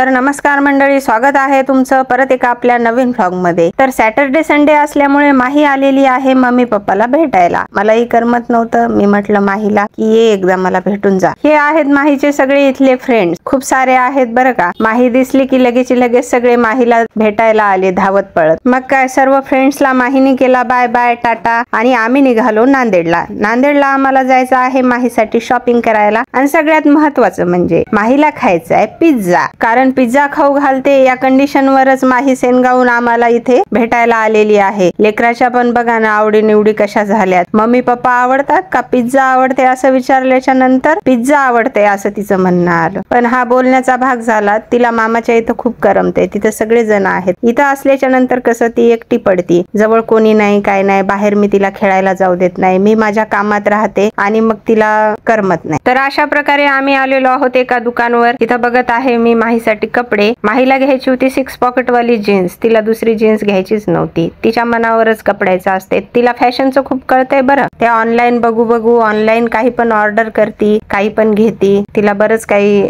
तर नमस्कार मंडळी, स्वागत आहे तुमचं परत एका आपल्या नवीन व्लॉग मध्ये। तर सॅटर्डे संडे असल्यामुळे माही आलेली आहे मम्मी पप्पाला भेटायला। मलाही करमत नव्हतं, मी म्हटलं माहीला की ये एकदा मला भेटून जा। हे आहेत माहीचे सगळे इथले फ्रेंड्स, खूप सारे आहेत बरं का। माही दिसली की लगेच सगळे माहीला भेटायला आले धावत पळत। मग काय सर्व फ्रेंड्सला माहीने केला बाय बाय टाटा आणि आम्ही निघालो नांदेडला। नांदेडला आम्हाला जायचं आहे माहीसाठी शॉपिंग करायला आणि सगळ्यात महत्त्वाचं म्हणजे माहीला खायचं आहे पिझ्झा। कारण पिझ्झा खाऊ घालते या कंडिशन वरच माही सेनगावून आम्हाला इथे भेटायला आलेली आहे। लेकराच्या पण बघा ना आवडी निवडी कशा झाल्यात। मम्मी पप्पा आवडतात का पिझ्झा आवडते असं विचारल्याच्या नंतर पिझ्झा आवडते असं तिचं म्हणणं आलं। पण हा बोलण्याचा भाग झाला। तिला मामाच्या इथं खूप करमते, तिथे सगळे जण आहेत। इथं असल्याच्या नंतर कसं ती एकटी पडती, जवळ कोणी नाही काय नाही, बाहेर मी तिला खेळायला जाऊ देत नाही, मी माझ्या कामात राहते आणि मग तिला करमत नाही। तर अशा प्रकारे आम्ही आलेलो आहोत एका दुकानावर। इथं बघत आहे मी माहीसाठी कपडे। माहीला घ्यायची होती 6 पॉकेट वाली जीन्स, तिला दुसरी जीन्स घ्यायचीच नव्हती। तिच्या मनावरच कपड्याचं असते, तिला फॅशनचं खूप कळतंय बरं। ते ऑनलाईन बघू ऑनलाईन काही पण ऑर्डर करती, काही पण घेती, तिला बरंच काही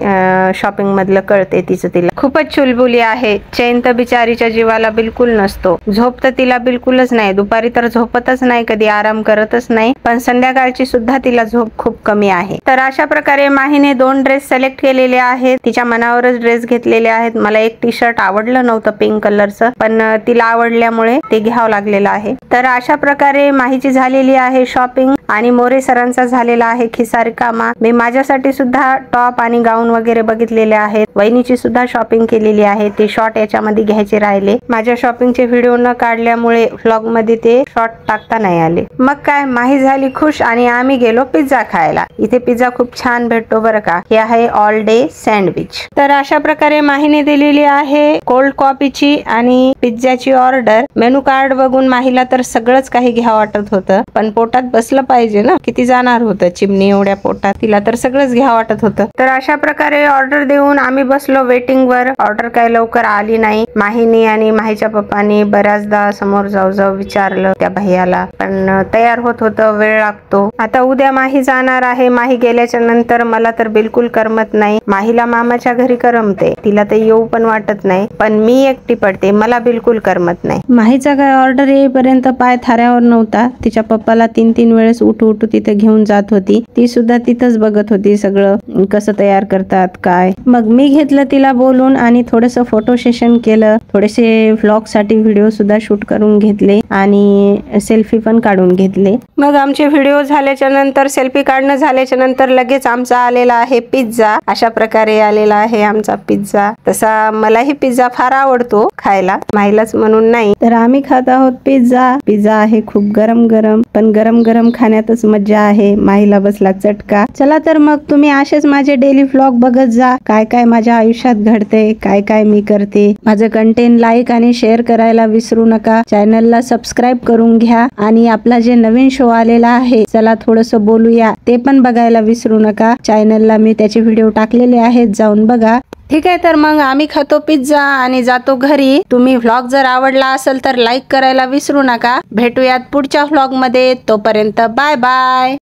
शॉपिंग मधलं कळते तिचं। तिला खूपच चुलबुली आहे। चैन तर बिचारीच्या जीवाला बिलकुल नसतो, झोप तर तिला बिलकुलच नाही। दुपारी तर झोपतच नाही, कधी आराम करतच नाही, पण संध्याकाळची सुद्धा तिला झोप खूप कमी आहे। तर अशा प्रकारे माहीने 2 ड्रेस सिलेक्ट केलेले आहेत, तिच्या मनावरच ड्रेस घेतलेले आहेत। मला एक टी शर्ट आवडलं नव्हतं पिंक कलरचं, पण तिला आवडल्यामुळे ते घ्यावं लागलेलं आहे। तर अशा प्रकारे माहीची झालेली आहे शॉपिंग आणि मोरे सरांचा झालेला आहे खिसा रिकामा। मी माझ्यासाठी सुद्धा टॉप आणि गाऊन वगैरे बघितलेले आहेत। वहिनीची सुद्धा शॉपिंग केलेली आहे, ते शॉर्ट याच्यामध्ये घ्यायचे राहिले। माझ्या शॉपिंगचे व्हिडिओ न काढल्यामुळे व्लॉग मध्ये ते शॉर्ट टाकता नाही आले। मग काय माही झाली खुश आणि आम्ही गेलो पिझ्झा खायला। इथे पिझ्झा खूप छान भेटतो बरं का। हे आहे ऑल डे सँडविच। तर अशा प्रकारे माहीने दिलेली आहे कोल्ड कॉफीची आणि पिझ्झाची ऑर्डर। मेनू कार्ड बघून माहीला तर सगळंच काही घ्यावं वाटत होतं, पण पोटात बसलं पाहिजे ना, किती जाणार होतं चिमणी एवढ्या पोटात, तिला तर सगळंच घ्यावं वाटत होतं। तर अशा प्रकारे ऑर्डर देऊन आम्ही बसलो वेटिंग वर। ऑर्डर काही लवकर आली नाही। माहीने आणि माहीच्या पप्पानी बऱ्याचदा समोर जाऊ विचारलं त्या भैयाला, पण तयार होत होतं, वेळ लागतो। आता उद्या माही जाणार आहे, माही गेल्याच्या नंतर मला तर बिलकुल करमत नाही। माहीला मामाच्या घरी करमते, तिला तर येऊ पण वाटत नाही, पण मी एकटी पडते, मला बिलकुल करमत नाही। माहीचा काय ऑर्डर येईपर्यंत पाय थाऱ्यावर नव्हता, तिच्या पप्पाला 3 वेळेस उठू तिथे घेऊन जात होती। ती सुद्धा तिथंच बघत होती सगळं कसं तयार करतात काय। मग मी घेतलं तिला बोलून आणि थोडस फोटो सेशन केलं, थोडेसे व्लॉग साठी व्हिडिओ सुद्धा शूट करून घेतले आणि सेल्फी पण काढून घेतले। मग आमचे व्हिडिओ झाल्याच्या नंतर, सेल्फी काढणं झाल्याच्या नंतर लगेच आमचा आलेला आहे पिझ्झा। अशा प्रकारे आलेला आहे आमचा पिझ्झा। तसा मलाही पिझ्झा फार आवडतो खायला, माहीलाच म्हणून नाही। तर आम्ही खात आहोत पिझ्झा। पिझ्झा आहे खूप गरम गरम, पण गरम गरम खाण्यातच मजा आहे। माहीला बसला चटका। चला तर मग तुम्ही असेच माझे डेली व्लॉग बघत जा, काय काय माझ्या आयुष्यात घडते, काय काय मी करते। माझं कंटेंट लाईक आणि शेअर करायला विसरू नका। चॅनलला सबस्क्राईब करून घ्या आणि आपला जे नवीन शो आलेला आहे चला थोडस बोलूया, ते पण बघायला विसरू नका। चॅनलला मी त्याचे व्हिडिओ टाकलेले आहेत, जाऊन बघा। ठीक आहे, तर मग आम्ही खातो पिझ्झा आणि जातो घरी। तुम्ही व्लॉग जर आवडला असेल तर लाईक करायला विसरू नका। भेटूयात पुढच्या व्लॉग मध्ये, तोपर्यंत बाय बाय।